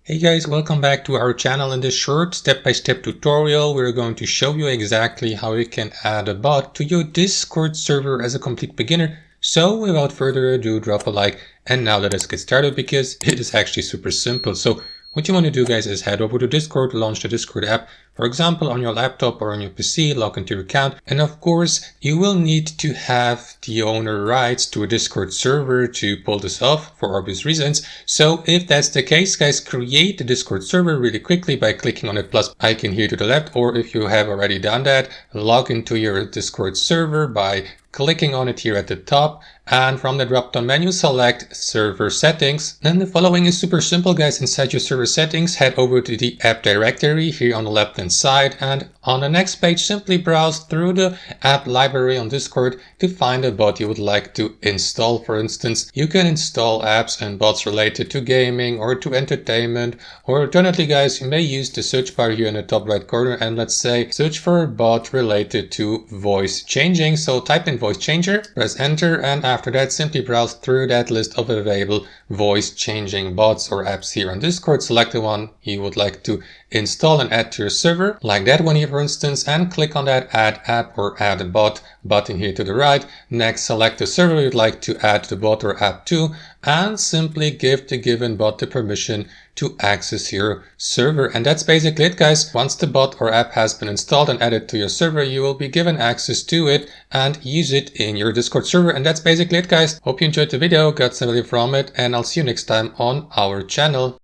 Hey guys, welcome back to our channel. In this short step-by-step tutorial, we're going to show you exactly how you can add a bot to your Discord server as a complete beginner. So without further ado, drop a like and now let us get started because it is actually super simple. So what you want to do guys is head over to Discord, launch the Discord app, for example on your laptop or on your PC, log into your account, and of course you will need to have the owner rights to a Discord server to pull this off for obvious reasons. So if that's the case guys, create the Discord server really quickly by clicking on the plus icon here to the left, or if you have already done that, log into your Discord server by clicking on it here at the top, and from the drop down menu select server settings. Then the following is super simple guys. Inside your server settings, head over to the app directory here on the left hand side, and on the next page simply browse through the app library on Discord to find a bot you would like to install. For instance, you can install apps and bots related to gaming or to entertainment, or alternately guys, you may use the search bar here in the top right corner and let's say search for a bot related to voice changing. So type in voice changer, press enter, and after that simply browse through that list of available voice changing bots or apps here on Discord. Select the one you would like to install and add to your server, like that one here for instance, and click on that add app or add a bot button here to the right. Next, select the server you'd like to add the bot or app to, and simply give the given bot the permission to access your server. And that's basically it guys. Once the bot or app has been installed and added to your server, you will be given access to it and use it in your Discord server. And that's basically it guys. Hope you enjoyed the video, got some value from it, and I'll see you next time on our channel.